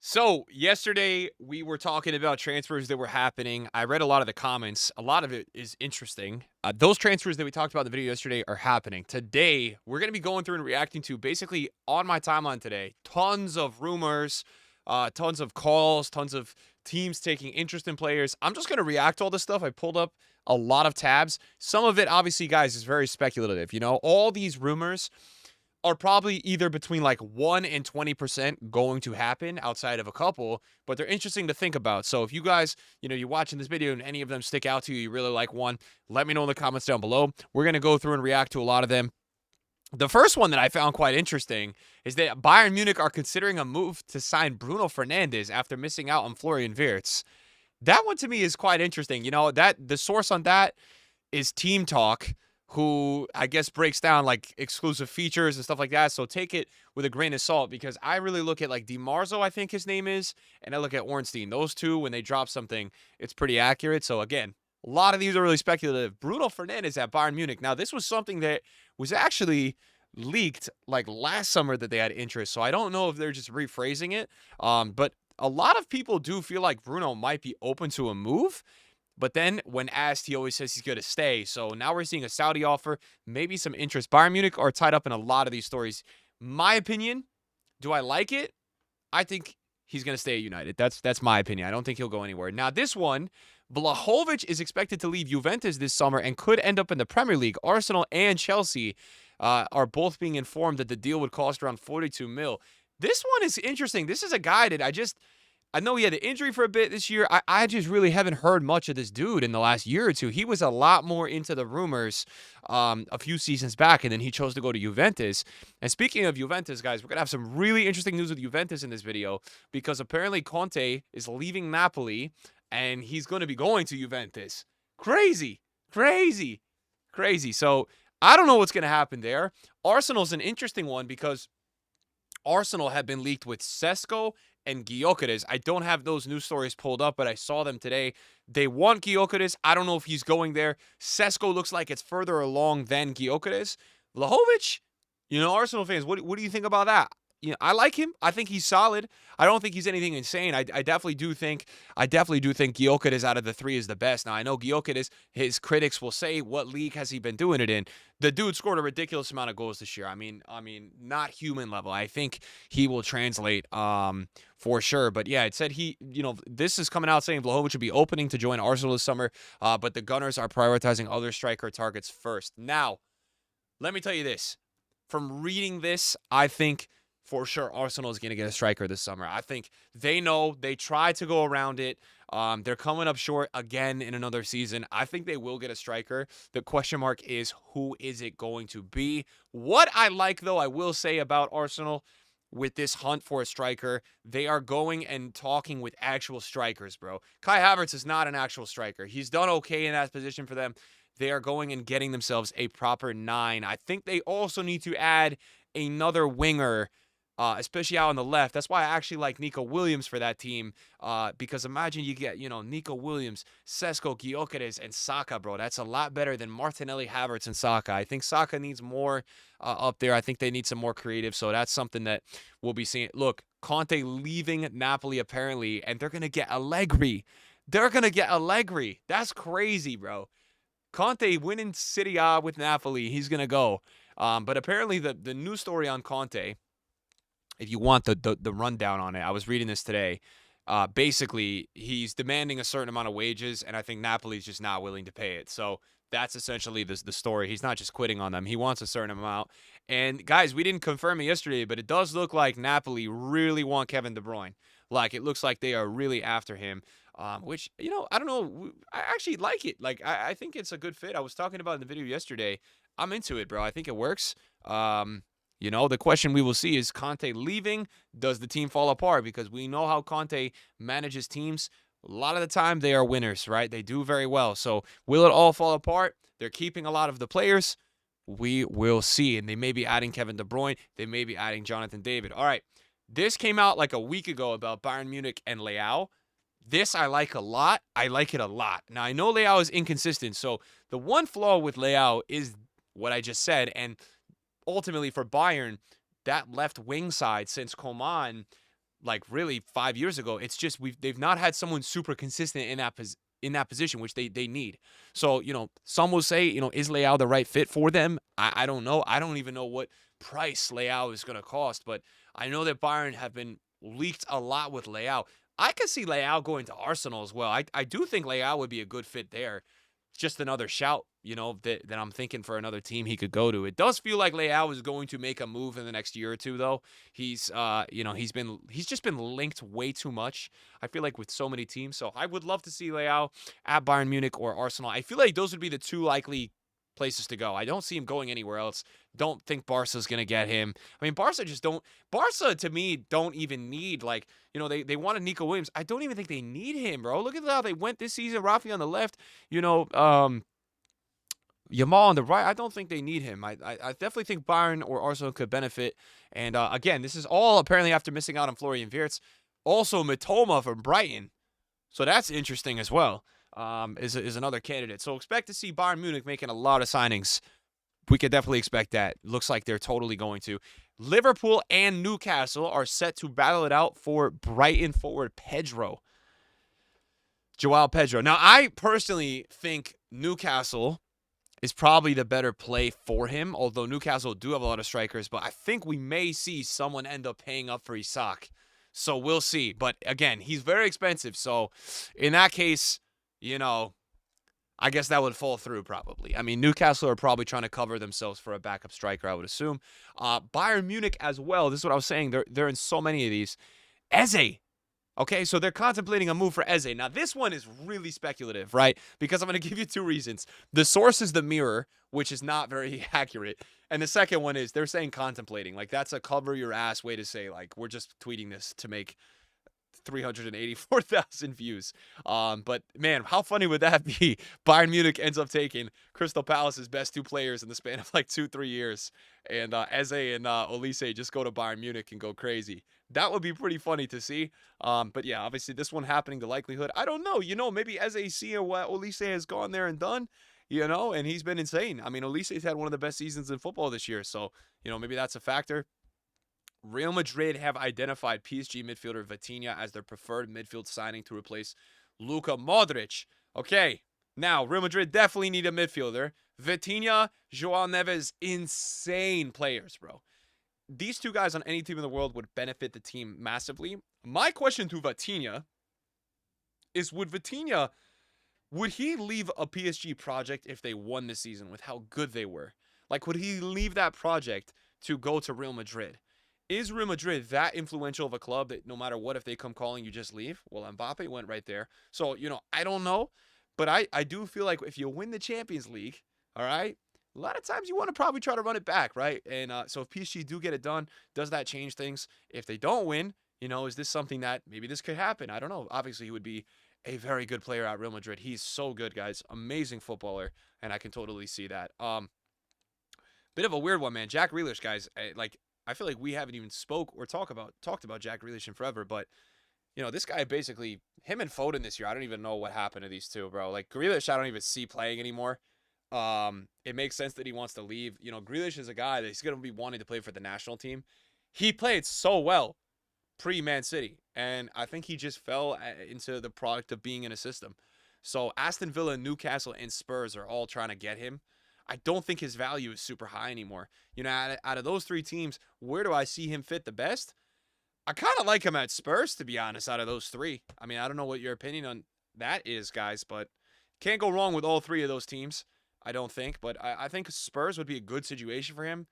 So yesterday we were talking about transfers that were happening. I read a lot of the comments. A lot of it is interesting. Those transfers that we talked about in the video yesterday are happening. Today, we're going to be going through and reacting to basically on my timeline today, tons of rumors, tons of calls, tons of teams taking interest in players. I'm just going to react to all this stuff. I pulled up a lot of tabs. Some of it, obviously, guys, is very speculative. All these rumors are probably either between like 1 and 20% going to happen outside of a couple, but they're interesting to think about. So if you guys, you're watching this video and any of them stick out to you, you really like one, let me know in the comments down below. We're going to go through and react to a lot of them. The first one that I found quite interesting is that Bayern Munich are considering a move to sign Bruno Fernandes after missing out on Florian Wirtz. That one to me is quite interesting. That the source on that is Team Talk, who I guess breaks down like exclusive features and stuff like that. So take it with a grain of salt because I really look at like DiMarzo, I think his name is, and I look at Ornstein. Those two, when they drop something, it's pretty accurate. So again, a lot of these are really speculative. Bruno Fernandes at Bayern Munich. Now, this was something that was actually leaked like last summer that they had interest. So I don't know if they're just rephrasing it. But a lot of people do feel like Bruno might be open to a move. But then when asked, he always says he's going to stay. So now we're seeing a Saudi offer, maybe some interest. Bayern Munich are tied up in a lot of these stories. My opinion, do I like it? I think he's going to stay at United. That's my opinion. I don't think he'll go anywhere. Now, this one, Vlahovic is expected to leave Juventus this summer and could end up in the Premier League. Arsenal and Chelsea are both being informed that the deal would cost around 42 mil. This one is interesting. This is a guy that I know he had the injury for a bit this year. I just really haven't heard much of this dude in the last year or two. He was a lot more into the rumors a few seasons back, and then he chose to go to Juventus. And speaking of Juventus, guys, we're going to have some really interesting news with Juventus in this video because apparently Conte is leaving Napoli, and he's going to be going to Juventus. Crazy, crazy, crazy. So I don't know what's going to happen there. Arsenal's an interesting one because Arsenal have been leaked with Sesko and Gyökeres. I don't have those news stories pulled up, but I saw them today. They want Gyökeres. I don't know if he's going there. Sesko looks like it's further along than Gyökeres. Vlahovic, Arsenal fans, what do you think about that? I like him. I think he's solid. I don't think he's anything insane. I definitely do think Gyökeres out of the three is the best. Now I know Gyökeres, his critics will say, what league has he been doing it in? The dude scored a ridiculous amount of goals this year. I mean, not human level. I think he will translate for sure. But yeah, it said this is coming out saying Vlahovic should be opening to join Arsenal this summer, but the Gunners are prioritizing other striker targets first. Now, let me tell you this. From reading this, I think for sure Arsenal is going to get a striker this summer. I think they know they tried to go around it. They're coming up short again in another season. I think they will get a striker. The question mark is, who is it going to be? What I like, though, I will say about Arsenal with this hunt for a striker, they are going and talking with actual strikers, bro. Kai Havertz is not an actual striker. He's done okay in that position for them. They are going and getting themselves a proper 9. I think they also need to add another winger, especially out on the left. That's why I actually like Nico Williams for that team. Because imagine you get, Nico Williams, Sesko, Gyökeres, and Saka, bro. That's a lot better than Martinelli, Havertz, and Saka. I think Saka needs more up there. I think they need some more creative. So that's something that we'll be seeing. Look, Conte leaving Napoli apparently, and they're going to get Allegri. That's crazy, bro. Conte winning Serie A with Napoli. He's going to go. But apparently the news story on Conte, if you want the rundown on it, I was reading this today. Basically, he's demanding a certain amount of wages, and I think Napoli's just not willing to pay it. So that's essentially the story. He's not just quitting on them. He wants a certain amount. And, guys, we didn't confirm it yesterday, but it does look like Napoli really want Kevin De Bruyne. Like, it looks like they are really after him, which, I don't know. I actually like it. Like, I think it's a good fit. I was talking about in the video yesterday. I'm into it, bro. I think it works. The question we will see is Conte leaving. Does the team fall apart? Because we know how Conte manages teams. A lot of the time, they are winners, right? They do very well. So will it all fall apart? They're keeping a lot of the players. We will see. And they may be adding Kevin De Bruyne. They may be adding Jonathan David. All right. This came out like a week ago about Bayern Munich and Leao. This I like a lot. I like it a lot. Now, I know Leao is inconsistent. So the one flaw with Leao is what I just said. And ultimately for Bayern, that left wing side, since Coman like really 5 years ago. It's just they've not had someone super consistent in that position, which they need. So, some will say, is Leao the right fit for them? I don't know. I don't even know what price Leao is going to cost, but I know that Bayern have been leaked a lot with Leao. I could see Leao going to Arsenal as well. I do think Leao would be a good fit there. Just another shout, that I'm thinking for another team he could go to. It does feel like Leao is going to make a move in the next year or two, though. He's just been linked way too much, I feel like, with so many teams. So I would love to see Leao at Bayern Munich or Arsenal. I feel like those would be the two likely places to go. I don't see him going anywhere else. Don't think Barca's going to get him. I mean, Barca to me don't even need, like, they wanted Nico Williams. I don't even think they need him, bro. Look at how they went this season. Rafi on the left, Yamal on the right. I don't think they need him. I definitely think Bayern or Arsenal could benefit. And again, this is all apparently after missing out on Florian Wirtz. Also, Mitoma from Brighton. So that's interesting as well. Is another candidate. So expect to see Bayern Munich making a lot of signings. We could definitely expect that. Looks like they're totally going to. Liverpool and Newcastle are set to battle it out for Brighton forward Pedro. Joao Pedro. Now, I personally think Newcastle is probably the better play for him, although Newcastle do have a lot of strikers, but I think we may see someone end up paying up for Isak. So we'll see. But again, he's very expensive. So in that case, I guess that would fall through probably. I mean, Newcastle are probably trying to cover themselves for a backup striker, I would assume. Bayern Munich as well. This is what I was saying. They're in so many of these. Eze. Okay, so they're contemplating a move for Eze. Now, this one is really speculative, right? Because I'm going to give you two reasons. The source is the Mirror, which is not very accurate. And the second one is they're saying contemplating. Like, that's a cover your ass way to say, like, we're just tweeting this to make 384,000 views. But man, how funny would that be? Bayern Munich ends up taking Crystal Palace's best two players in the span of like 2-3 years, and Eze and Olise just go to Bayern Munich and go crazy. That would be pretty funny to see. But yeah, obviously this one happening, the likelihood, I don't know. Maybe Eze seeing what Olise has gone there and done, and he's been insane. I mean, Olise's had one of the best seasons in football this year, so maybe that's a factor. Real Madrid have identified PSG midfielder Vitinha as their preferred midfield signing to replace Luka Modric. Okay, now Real Madrid definitely need a midfielder. Vitinha, Joao Neves, insane players, bro. These two guys on any team in the world would benefit the team massively. My question to Vitinha is, would he leave a PSG project if they won this season with how good they were? Like, would he leave that project to go to Real Madrid? Is Real Madrid that influential of a club that no matter what, if they come calling, you just leave? Well, Mbappe went right there. So, I don't know. But I do feel like if you win the Champions League, all right, a lot of times you want to probably try to run it back, right? And so if PSG do get it done, does that change things? If they don't win, is this something that maybe this could happen? I don't know. Obviously, he would be a very good player at Real Madrid. He's so good, guys. Amazing footballer. And I can totally see that. Bit of a weird one, man. Jack Grealish, guys. I feel like we haven't even talked about Jack Grealish in forever, but this guy basically, him and Foden this year, I don't even know what happened to these two, bro. Like, Grealish, I don't even see playing anymore. It makes sense that he wants to leave. Grealish is a guy that he's going to be wanting to play for the national team. He played so well pre-Man City, and I think he just fell into the product of being in a system. So Aston Villa, Newcastle, and Spurs are all trying to get him. I don't think his value is super high anymore. Out of those three teams, where do I see him fit the best? I kind of like him at Spurs, to be honest, out of those three. I mean, I don't know what your opinion on that is, guys, but can't go wrong with all three of those teams, I don't think. But I think Spurs would be a good situation for him.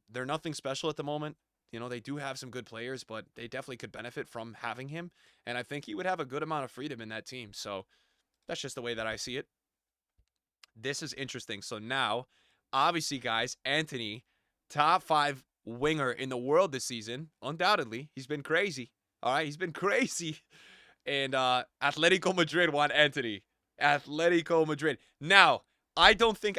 They're nothing special at the moment. They do have some good players, but they definitely could benefit from having him. And I think he would have a good amount of freedom in that team. So that's just the way that I see it. This is interesting. So now, obviously, guys, Antony, top 5 winger in the world this season. Undoubtedly. He's been crazy. All right? He's been crazy. And Atletico Madrid want Antony. Atletico Madrid. Now, I don't think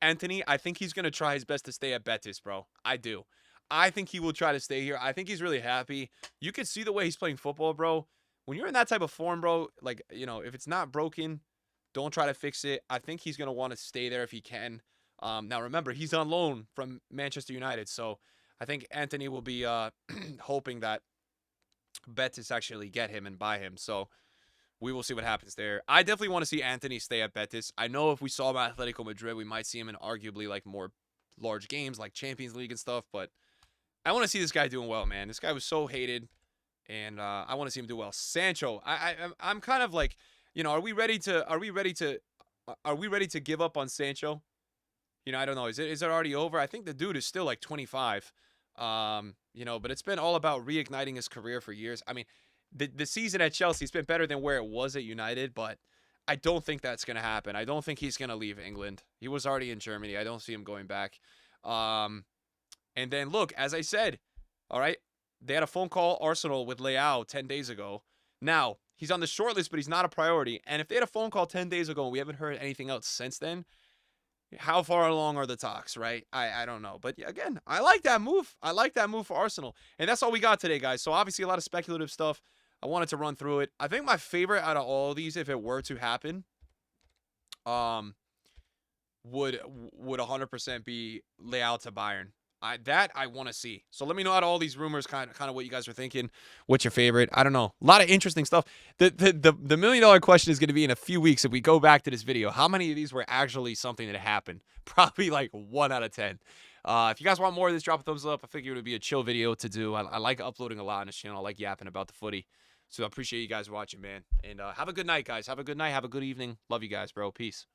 Antony, I think he's going to try his best to stay at Betis, bro. I do. I think he will try to stay here. I think he's really happy. You can see the way he's playing football, bro. When you're in that type of form, bro, like, if it's not broken, don't try to fix it. I think he's going to want to stay there if he can. Now, remember, he's on loan from Manchester United. So I think Antony will be hoping that Betis actually get him and buy him. So we will see what happens there. I definitely want to see Antony stay at Betis. I know if we saw him at Atletico Madrid, we might see him in arguably like more large games like Champions League and stuff. But I want to see this guy doing well, man. This guy was so hated, and I want to see him do well. Sancho, I'm kind of like, are we ready to give up on Sancho? I don't know. Is it already over? I think the dude is still like 25. But it's been all about reigniting his career for years. I mean, the season at Chelsea's been better than where it was at United, but I don't think that's going to happen. I don't think he's going to leave England. He was already in Germany. I don't see him going back. And then look, as I said, all right, they had a phone call Arsenal with Leao 10 days ago. Now, he's on the short list, but he's not a priority. And if they had a phone call 10 days ago and we haven't heard anything else since then, how far along are the talks, right? I don't know. But again, I like that move. I like that move for Arsenal. And that's all we got today, guys. So obviously a lot of speculative stuff. I wanted to run through it. I think my favorite out of all of these, if it were to happen, would 100% be Leao to Bayern. I want to see. So let me know out of all these rumors, kind of what you guys are thinking. What's your favorite? I don't know. A lot of interesting stuff. The $1 million question is going to be in a few weeks if we go back to this video. How many of these were actually something that happened? Probably like 1 out of 10. If you guys want more of this, drop a thumbs up. I figured it would be a chill video to do. I like uploading a lot on this channel. I like yapping about the footy. So I appreciate you guys watching, man. And have a good night, guys. Have a good night. Have a good evening. Love you guys, bro. Peace.